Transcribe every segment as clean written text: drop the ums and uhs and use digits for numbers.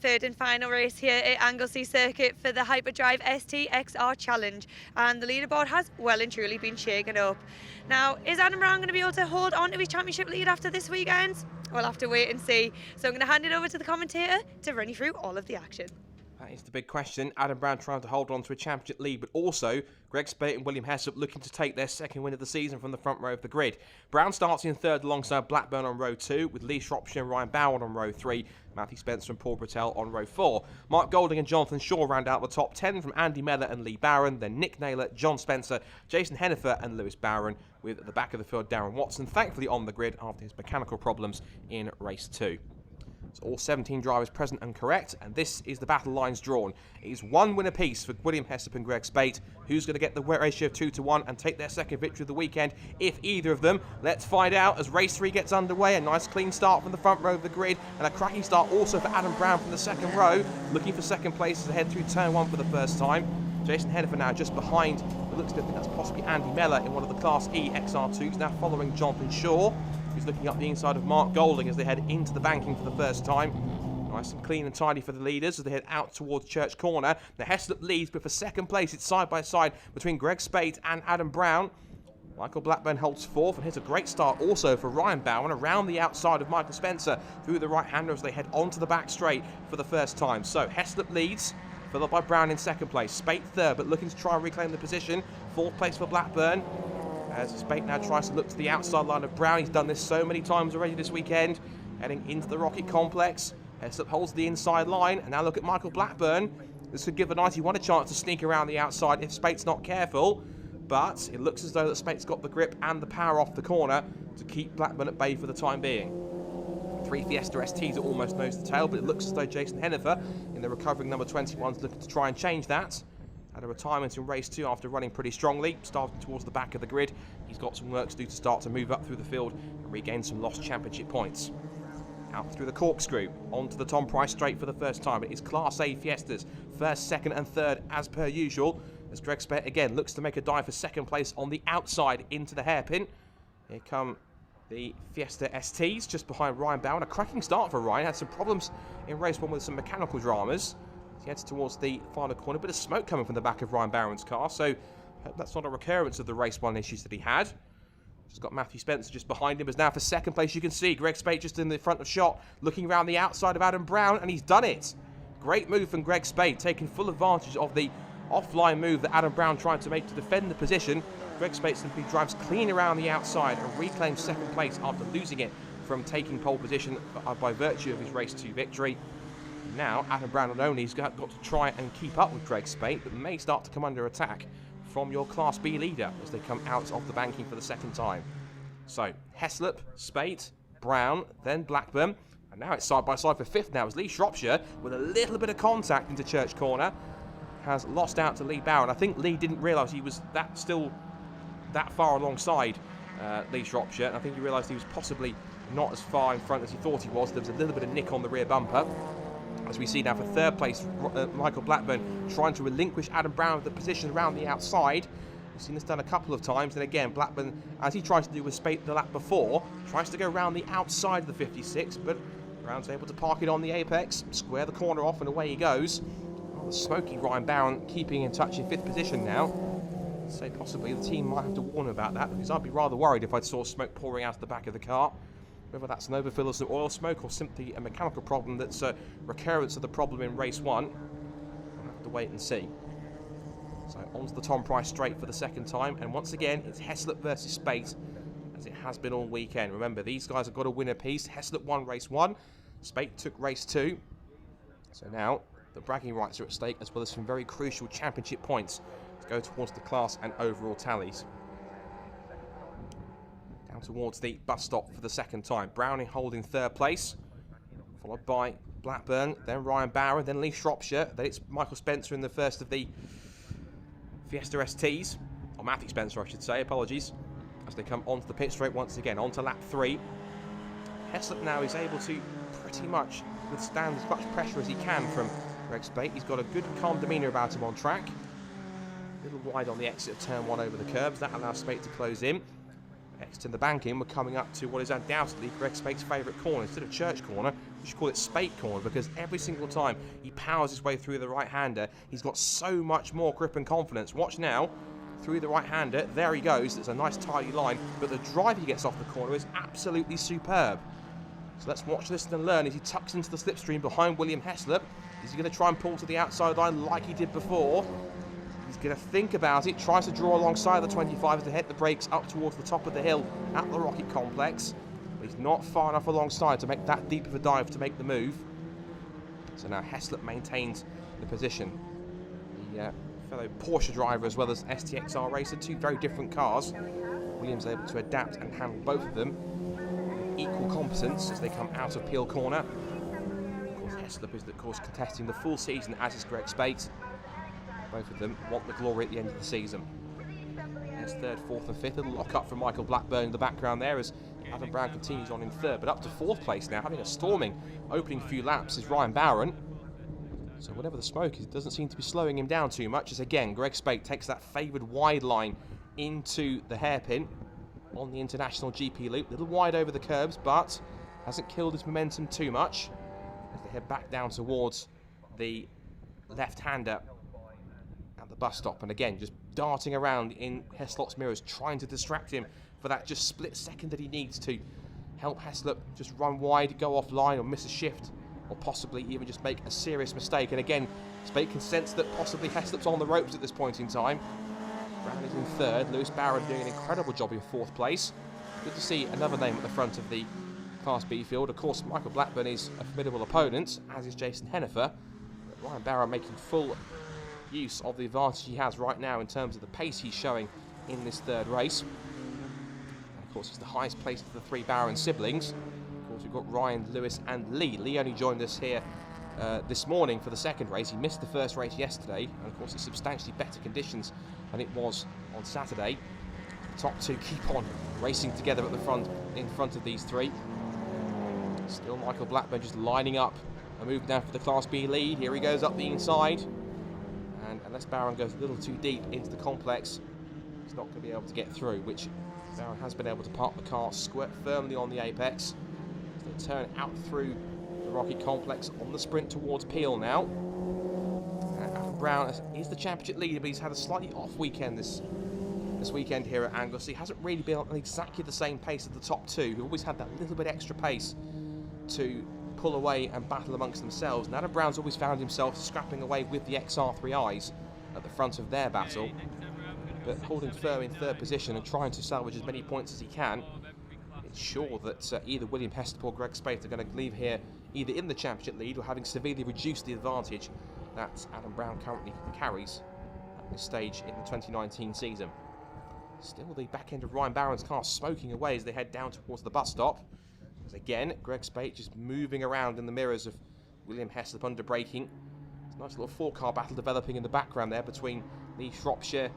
third and final race here at Anglesey Circuit for the Hyperdrive ST-XR Challenge, and the leaderboard has well and truly been shaken up. Now, is Adam Brown going to be able to hold on to his championship lead after this weekend? We'll have to wait and see. So I'm going to hand it over to the commentator to run you through all of the action. That is the big question. Adam Brown trying to hold on to a championship lead, but also Greg Spate and William Hessop looking to take their second win of the season from the front row of the grid. Brown starts in third alongside Blackburn on row 2, with Lee Shropshire and Ryan Bowen on row 3, Matthew Spencer and Paul Brattel on row 4. Mark Golding and Jonathan Shaw round out the top 10 from Andy Mellor and Lee Barron, then Nick Naylor, John Spencer, Jason Hennifer and Lewis Barron, with at the back of the field Darren Watson, thankfully on the grid after his mechanical problems in race 2. So all 17 drivers present and correct, and this is the battle lines drawn. It is one win apiece for William Hessop and Greg Spate. Who's going to get the ratio of 2-1 and take their second victory of the weekend, if either of them? Let's find out as race 3 gets underway. A nice clean start from the front row of the grid, and a cracking start also for Adam Brown from the second row, looking for second place as they head through turn 1 for the first time. Jason Hennifer now just behind, it looks like that's possibly Andy Mellor in one of the Class E XR2s, now following Jonathan Shaw, who's looking up the inside of Mark Golding as they head into the banking for the first time. Nice and clean and tidy for the leaders as they head out towards Church Corner. The Heslop leads, but for second place it's side by side between Greg Spate and Adam Brown. Michael Blackburn holds fourth, and here's a great start also for Ryan Bowen around the outside of Michael Spencer through the right-hander as they head onto the back straight for the first time. So Heslop leads, followed by Brown in second place. Spate third, but looking to try and reclaim the position. Fourth place for Blackburn, as Spate now tries to look to the outside line of Brown. He's done this so many times already this weekend. Heading into the Rocket Complex. Heslop holds the inside line, and now look at Michael Blackburn. This could give the 91 a chance to sneak around the outside if Spate's not careful, but it looks as though that Spate's got the grip and the power off the corner to keep Blackburn at bay for the time being. 3 Fiesta STs are almost nose to tail, but it looks as though Jason Hennifer in the recovering number 21 is looking to try and change that. Had a retirement in race 2 after running pretty strongly, starting towards the back of the grid. He's got some work to do to start to move up through the field and regain some lost championship points. Out through the corkscrew, onto the Tom Price straight for the first time. It is Class A Fiestas, first, second and third as per usual, as Greg Spate again looks to make a dive for second place on the outside into the hairpin. Here come the Fiesta STs just behind Ryan Bowen. A cracking start for Ryan, had some problems in race 1 with some mechanical dramas. He heads towards the final corner, bit of smoke coming from the back of Ryan Bowen's car, so hope that's not a recurrence of the race 1 issues that he had. Just got Matthew Spencer just behind him, as now for second place you can see Greg Spate just in the front of shot, looking around the outside of Adam Brown, and he's done it. Great move from Greg Spate, taking full advantage of the offline move that Adam Brown tried to make to defend the position. Greg Spate simply drives clean around the outside and reclaims second place after losing it from taking pole position by virtue of his race 2 victory. Now Adam Brown not only has got to try and keep up with Greg Spate, but may start to come under attack from your Class B leader as they come out of the banking for the second time. So Heslop, Spate, Brown, then Blackburn, and now it's side by side for fifth now as Lee Shropshire, with a little bit of contact into Church Corner, has lost out to Lee Barron. I think Lee didn't realise he was still that far alongside Lee Shropshire, and I think he realised he was possibly not as far in front as he thought he was. There was a little bit of nick on the rear bumper. As we see now for third place, Michael Blackburn trying to relinquish Adam Brown with the position around the outside. We've seen this done a couple of times, and again Blackburn, as he tries to do with Spate the lap before, tries to go around the outside of the 56, but Brown's able to park it on the apex, square the corner off, and away he goes. Oh, the smoky Ryan Barron keeping in touch in 5th position now. I'd say possibly the team might have to warn him about that, because I'd be rather worried if I saw smoke pouring out of the back of the car. Whether that's an overfill of some oil smoke or simply a mechanical problem that's a recurrence of the problem in race 1, we'll have to wait and see. So onto the Tom Price straight for the second time, and once again it's Heslop versus Spate, as it has been all weekend. Remember, these guys have got a win apiece. Heslop won race 1, Spate took race 2. So now the bragging rights are at stake, as well as some very crucial championship points to go towards the class and overall tallies. Down towards the bus stop for the second time. Browning holding third place, followed by Blackburn, then Ryan Barron, then Lee Shropshire, then it's Michael Spencer in the first of the Fiesta STs, or Matthew Spencer I should say, apologies, as they come onto the pit straight once again, onto lap 3. Heslop now is able to pretty much withstand as much pressure as he can from Greg Spate. He's got a good calm demeanour about him on track. A little wide on the exit of turn 1 over the curbs, that allows Spate to close in. Next in the banking, we're coming up to what is undoubtedly Greg Spate's favourite corner. Instead of Church Corner, we should call it Spate Corner, because every single time he powers his way through the right-hander, he's got so much more grip and confidence. Watch now, through the right-hander, there he goes. It's a nice tidy line, but the drive he gets off the corner is absolutely superb. So let's watch, listen and learn as he tucks into the slipstream behind William Heslop. Is he going to try and pull to the outside line like he did before? He's going to think about it, tries to draw alongside the 25 to hit the brakes up towards the top of the hill at the Rocket Complex. But he's not far enough alongside to make that deep of a dive to make the move. So now Heslop maintains the position. The fellow Porsche driver as well as ST-XR racer, two very different cars. Williams able to adapt and handle both of them with equal competence as they come out of Peel Corner. Of course, Heslop is, of course, contesting the full season, as is Greg Spate. Both of them want the glory at the end of the season. There's third, fourth and fifth. A lock up from Michael Blackburn in the background there as Adam Brown continues on in third. But up to fourth place now, having a storming opening few laps, is Ryan Barron. So whatever the smoke is, it doesn't seem to be slowing him down too much, as again, Greg Spate takes that favoured wide line into the hairpin on the International GP loop. A little wide over the curbs, but hasn't killed his momentum too much as they head back down towards the left-hander at the bus stop. And again, just darting around in Heslop's mirrors, trying to distract him for that just split second that he needs to help Heslop just run wide, go offline, or miss a shift, or possibly even just make a serious mistake. And again, Spate can sense that possibly Heslop's on the ropes at this point in time. Brown is in third. Lewis Barrett doing an incredible job in fourth place. Good to see another name at the front of the Class B field. Of course, Michael Blackburn is a formidable opponent, as is Jason Hennifer. But Ryan Barrett making full use of the advantage he has right now in terms of the pace he's showing in this third race. And of course, he's the highest placed of the three Barron siblings. Of course, we've got Ryan, Lewis and Lee. Lee only joined us here this morning for the second race. He missed the first race yesterday, and of course it's substantially better conditions than it was on Saturday. The top two keep on racing together at the front, in front of these three. Still Michael Blackburn just lining up and moving down for the Class B lead. Here he goes up the inside, and unless Barron goes a little too deep into the complex, he's not going to be able to get through, which Barron has been able to park the car square firmly on the apex. As they turn out through the Rocket Complex on the sprint towards Peel now. Adam Brown is the championship leader, but he's had a slightly off weekend this weekend here at Anglesey. He hasn't really been on exactly the same pace as the top two, who always had that little bit extra pace to pull away and battle amongst themselves. And Adam Brown's always found himself scrapping away with the XR3Is at the front of their battle, but holding firm in third position and trying to salvage as many points as he can. It's sure that either William Heslop or Greg Spate are going to leave here either in the championship lead or having severely reduced the advantage that Adam Brown currently carries at this stage in the 2019 season. Still the back end of Ryan Barron's car smoking away as they head down towards the bus stop. As again, Greg Spate just moving around in the mirrors of William Heslop under braking. There's a nice little four-car battle developing in the background there between Lee Shropshire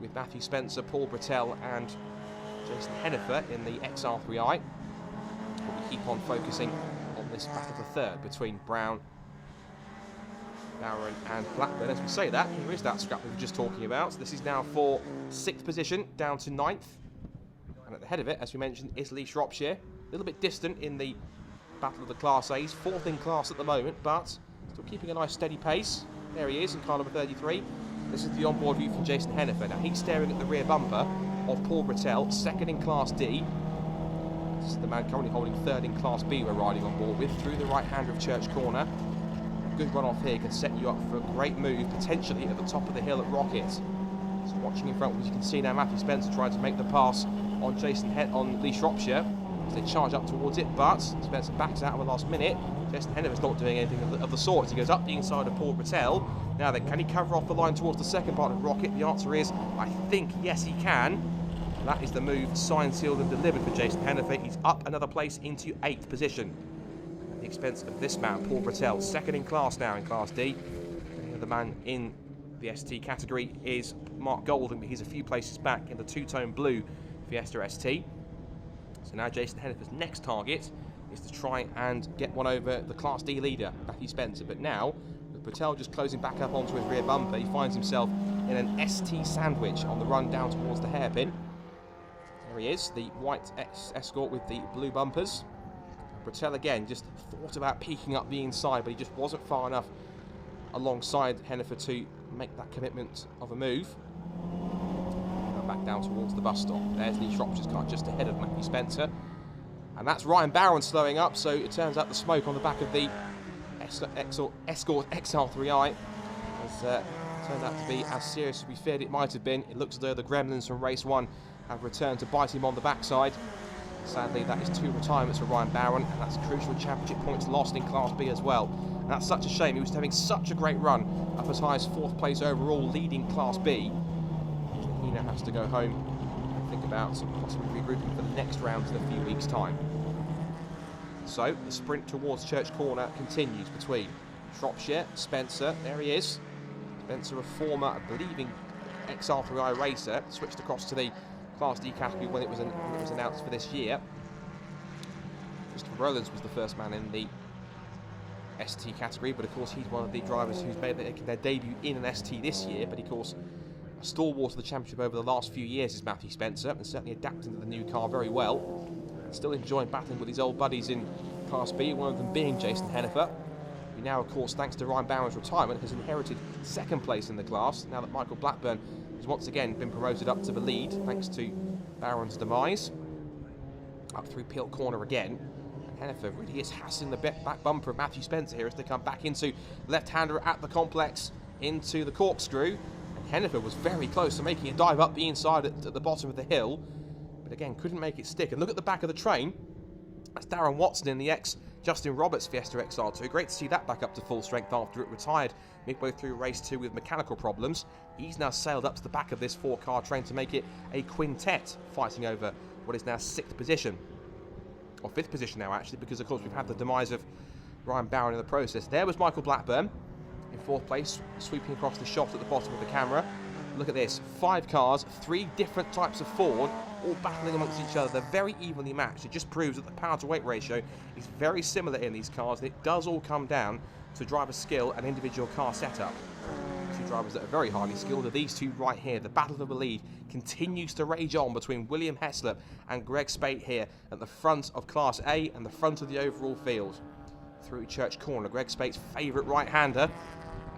with Matthew Spencer, Paul Brattel and Jason Hennifer in the XR3i. But we keep on focusing on this battle for third between Brown, Barron and Blackburn. As we say that, here is that scrap we were just talking about. So this is now for 6th position, down to 9th. And at the head of it, as we mentioned, is Lee Shropshire. A little bit distant in the battle of the Class A's. 4th in class at the moment, but still keeping a nice steady pace. There he is in car number 33. This is the onboard view from Jason Hennifer. Now he's staring at the rear bumper of Paul Brattel, 2nd in Class D. This is the man currently holding 3rd in Class B we're riding on board with, through the right-hander of Church Corner. A good run off here can set you up for a great move, potentially at the top of the hill at Rocket. So watching in front, as you can see now, Matthew Spencer trying to make the pass on on Lee Shropshire as they charge up towards it, but Spencer backs out at the last minute. Jason Hennifer's not doing anything of the sort as he goes up the inside of Paul Brattel. Now then, can he cover off the line towards the second part of Rocket? The answer is, I think, yes he can. That is the move signed, sealed and delivered for Jason Hennifer. He's up another place into 8th position at the expense of this man, Paul Brattel, 2nd in class now in Class D. And the other man in the ST category is Mark Golden, but he's a few places back in the two-tone blue Fiesta ST. So now Jason Hennifer's next target is to try and get one over the Class D leader, Matthew Spencer. But now, with Brattel just closing back up onto his rear bumper, he finds himself in an ST sandwich on the run down towards the hairpin. There he is, the white Escort with the blue bumpers. Brettel again just thought about peeking up the inside, but he just wasn't far enough alongside Hennifer to make that commitment of a move. And back down towards the bus stop. There's Lee Shropshire's car just ahead of Matthew Spencer. And that's Ryan Barron slowing up, so it turns out the smoke on the back of the Escort XR3i has turned out to be as serious as we feared it might have been. It looks as though the gremlins from race 1 have returned to bite him on the backside. Sadly, that is 2 retirements for Ryan Barron, and that's crucial championship points lost in Class B as well. And that's such a shame. He was having such a great run, up as high as 4th place overall, leading Class B. He now has to go home and think about possibly regrouping for the next round in a few weeks' time. So, the sprint towards Church Corner continues between Shropshire, Spencer, there he is. Spencer, a former, I believe, XR3i racer, switched across to the Class D category when it was announced for this year. Christopher Rowlands was the first man in the ST category, but of course he's one of the drivers who's made their debut in an ST this year. But of course, a stalwart of the championship over the last few years is Matthew Spencer, and certainly adapting to the new car very well. Still enjoying battling with his old buddies in Class B, one of them being Jason Hennifer, who now, of course, thanks to Ryan Barron's retirement, has inherited 2nd place in the class, now that Michael Blackburn has once again been promoted up to the lead, thanks to Barron's demise. Up through Peel Corner again. And Hennifer really is hassling the back bumper of Matthew Spencer here as they come back into left-hander at the complex, into the corkscrew. And Hennifer was very close to making a dive up the inside at the bottom of the hill, but again, couldn't make it stick. And look at the back of the train. That's Darren Watson in the Justin Roberts Fiesta XR2. Great to see that back up to full strength after it retired midway through race 2 with mechanical problems. He's now sailed up to the back of this 4-car train to make it a quintet, fighting over what is now 6th position. Or 5th position now, actually, because of course we've had the demise of Ryan Barron in the process. There was Michael Blackburn in 4th place, sweeping across the shot at the bottom of the camera. Look at this, 5 cars, 3 different types of Ford, all battling amongst each other. They're very evenly matched. It just proves that the power to weight ratio is very similar in these cars, and it does all come down to driver skill and individual car setup. 2 drivers that are very highly skilled are these 2 right here. The battle for the lead continues to rage on between William Heslop and Greg Spate here at the front of Class A and the front of the overall field. Through Church Corner, Greg Spate's favourite right-hander.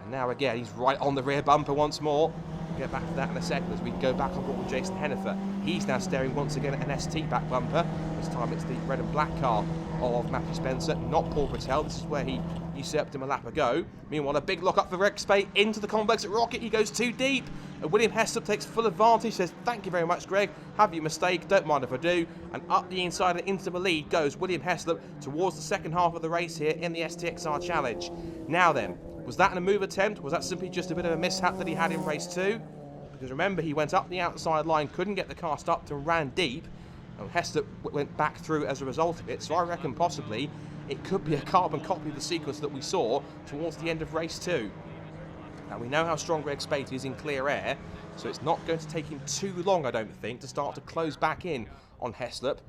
And now again, he's right on the rear bumper once more. We'll get back to that in a second as we go back on board with Jason Hennifer. He's now staring once again at an ST back bumper. This time it's the red and black car of Matthew Spencer, not Paul Brettel. This is where he usurped him a lap ago. Meanwhile, a big lock up for Greg Spate into the complex at Rocket. He goes too deep. And William Heslop takes full advantage, says, "Thank you very much, Greg. Have your mistake. Don't mind if I do." And up the inside and into the lead goes William Heslop towards the second half of the race here in the ST-XR Challenge. Now then, was that a move attempt? Was that simply just a bit of a mishap that he had in race 2? Because remember, he went up the outside line, couldn't get the car stopped and ran deep. And Heslop went back through as a result of it. So I reckon possibly it could be a carbon copy of the sequence that we saw towards the end of race 2. Now we know how strong Greg Spate is in clear air, so it's not going to take him too long, I don't think, to start to close back in on Heslop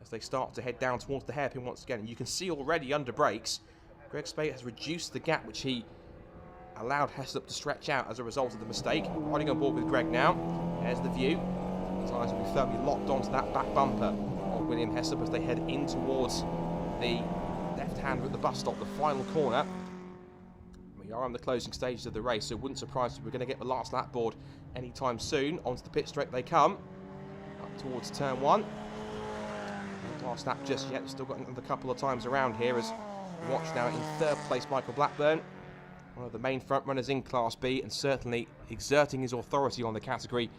as they start to head down towards the hairpin once again. And you can see already under brakes, Greg Spate has reduced the gap which he allowed Heslop to stretch out as a result of the mistake. Riding on board with Greg now. There's the view. His eyes will be firmly locked onto that back bumper of William Heslop as they head in towards the left-hander at the bus stop, the final corner. We are on the closing stages of the race, so it wouldn't surprise us if we're going to get the last lap board anytime soon. Onto the pit straight they come. Up towards turn 1. Not last lap just yet. We've still got another couple of times around here as we watch now in 3rd place Michael Blackburn, one of the main front runners in Class B, and certainly exerting his authority on the category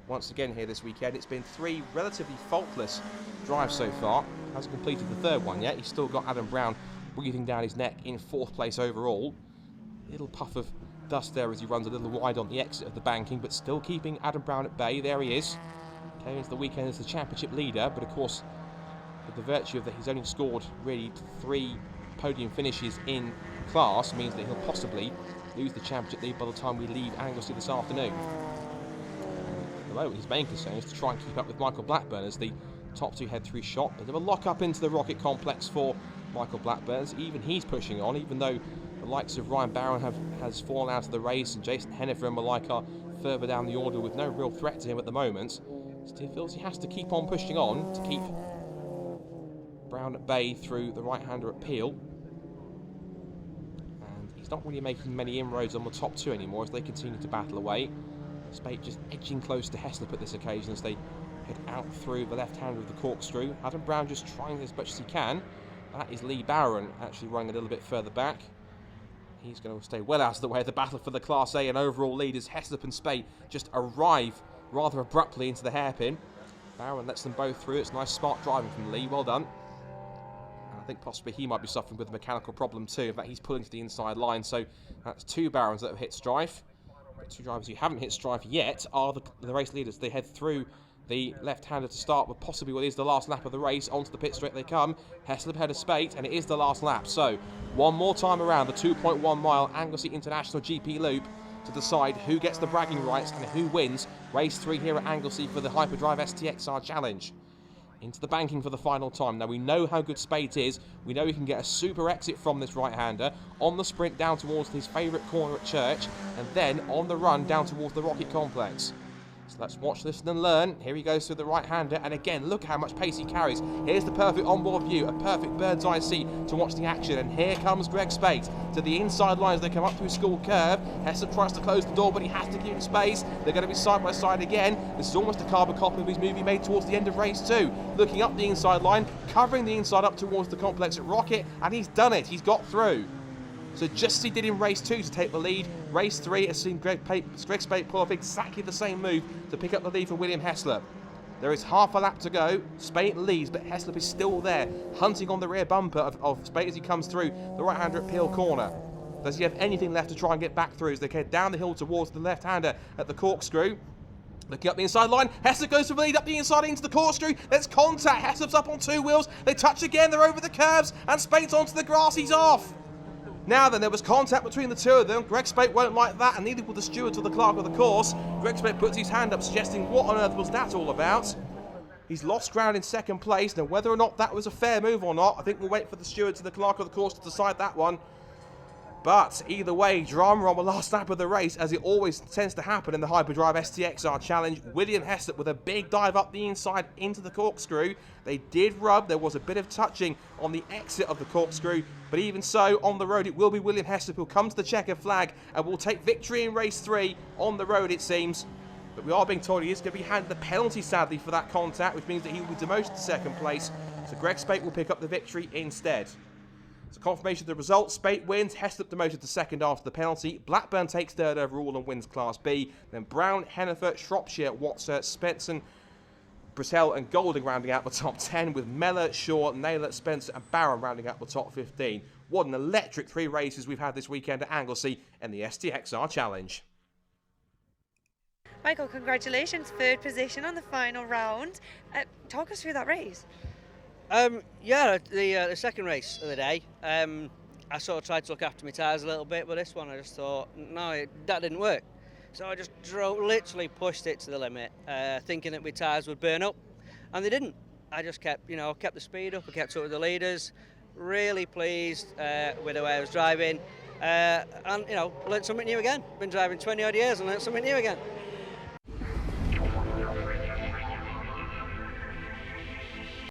once again here this weekend. It's been 3 relatively faultless drives so far. Hasn't completed the 3rd one yet. He's still got Adam Brown breathing down his neck in 4th place overall. Little puff of dust there as he runs a little wide on the exit of the banking, but still keeping Adam Brown at bay. There he is. Came into the weekend as the championship leader, but of course, with the virtue of that he's only scored really 3 podium finishes in class, means that he'll possibly lose the championship lead by the time we leave Anglesey this afternoon. At the moment, his main concern is to try and keep up with Michael Blackburn as the top 2 head through shot. Bit of a lock up into the Rocket complex for Michael Blackburn, as even he's pushing on, even though the likes of Ryan Barron has fallen out of the race, and Jason Hennifer and Malike are further down the order with no real threat to him at the moment. Still feels he has to keep on pushing on to keep Brown at bay through the right-hander at Peel. And he's not really making many inroads on the top two anymore as they continue to battle away. Spate just edging close to Heslop at this occasion as they head out through the left-hander of the corkscrew. Adam Brown just trying as much as he can. That is Lee Barron actually running a little bit further back. He's going to stay well out of the way of the battle for the Class A and overall lead as Heslop and Spate just arrive rather abruptly into the hairpin. Barron lets them both through. It's nice smart driving from Lee. Well done. And I think possibly he might be suffering with a mechanical problem too. In fact, he's pulling to the inside line. So that's two Barrons that have hit strife. The two drivers who haven't hit strife yet are the race leaders. They head through the left-hander to start with possibly what is the last lap of the race. Onto the pit straight they come. Heslop ahead of Spate, and it is the last lap. So one more time around the 2.1 mile Anglesey International GP loop to decide who gets the bragging rights and who wins race 3 here at Anglesey for the Hyperdrive ST-XR Challenge. Into the banking for the final time. Now we know how good Spate is. We know he can get a super exit from this right-hander on the sprint down towards his favourite corner at Church, and then on the run down towards the Rocket Complex. So let's watch, listen and learn. Here he goes through the right-hander, and again, look how much pace he carries. Here's the perfect onboard view, a perfect bird's eye seat to watch the action, and here comes Greg Spate to the inside line as they come up through School Curve. Heslop tries to close the door, but he has to give him space. They're going to be side by side again. This is almost a carbon copy of his movie made towards the end of race 2. Looking up the inside line, covering the inside up towards the complex at Rocket, and he's done it. He's got through. So just as he did in race 2 to take the lead, race 3 has seen Greg Spate pull off exactly the same move to pick up the lead for William Heslop. There is half a lap to go. Spate leads, but Heslop is still there, hunting on the rear bumper of Spate as he comes through the right-hander at Peel Corner. Does he have anything left to try and get back through as they head down the hill towards the left-hander at the corkscrew? Looking up the inside line, Heslop goes for the lead up the inside into the corkscrew. There's contact. Heslop's up on 2 wheels. They touch again. They're over the curbs, and Spate's onto the grass. He's off. Now then, there was contact between the two of them. Greg Spate won't like that, and neither will the steward or the clerk of the course. Greg Spate puts his hand up, suggesting what on earth was that all about. He's lost ground in second place. Now, whether or not that was a fair move or not, I think we'll wait for the steward and the clerk of the course to decide that one. But either way, drama on the last lap of the race, as it always tends to happen in the Hyperdrive ST-XR Challenge. William Heslop with a big dive up the inside into the corkscrew. They did rub. There was a bit of touching on the exit of the corkscrew. But even so, on the road, it will be William Heslop who'll come to the checkered flag and will take victory in race 3 on the road, it seems. But we are being told he is going to be handed the penalty, sadly, for that contact, which means that he will be demoted to second place. So Greg Spate will pick up the victory instead. So confirmation of the result, Spate wins, Heslop demoted to second after the penalty, Blackburn takes third overall and wins Class B, then Brown, Hennifer, Shropshire, Watser, Spencer, Bristol and Golding rounding out the top 10, with Mellor, Shaw, Naylor, Spencer and Barron rounding out the top 15. What an electric 3 races we've had this weekend at Anglesey in the ST-XR Challenge. Michael, congratulations, 3rd position on the final round. Talk us through that race. Yeah, the second race of the day, I sort of tried to look after my tyres a little bit, but this one I just thought, no, that didn't work. So I just literally pushed it to the limit, thinking that my tyres would burn up, and they didn't. I just kept the speed up, I kept up with the leaders, really pleased with the way I was driving, and, learned something new again. Been driving 20 odd years and learned something new again.